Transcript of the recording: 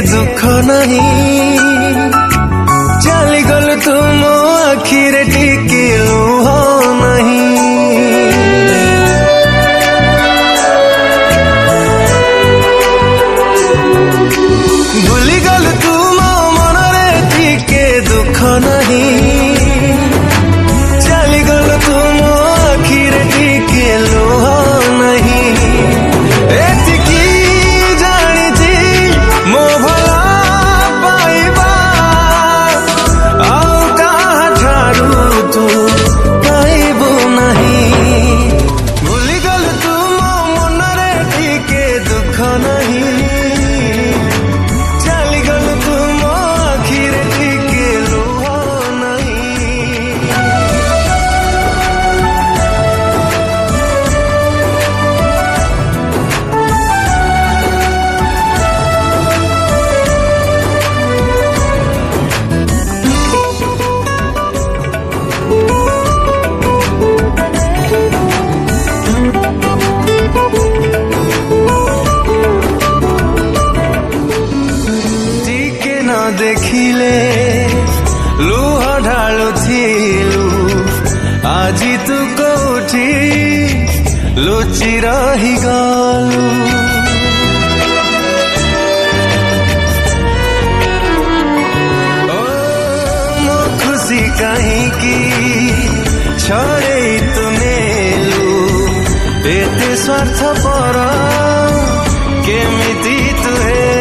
दुख नहीं चली गलु तुम आखिरे टिके लुह नहीं भूली गलु तुम मनरे टिके दुख नहीं चली गलु तुम आखिरे टिके लुह नहीं एतिकी जानी मो भला पाइबा आउ कहाँ ठारू तू पाइबू नहीं भूली गलु तुम मनरे टिके दुख नहीं चली गलु तुम आखिरे टिके लुह नहीं टिके न देखिले लुह ढालुथिलु आजी तू कोठी लुचि रही गलु ओ मो खुशी कहीं की छड़े तू नेलु एते स्वार्थ पर केमिति तू हे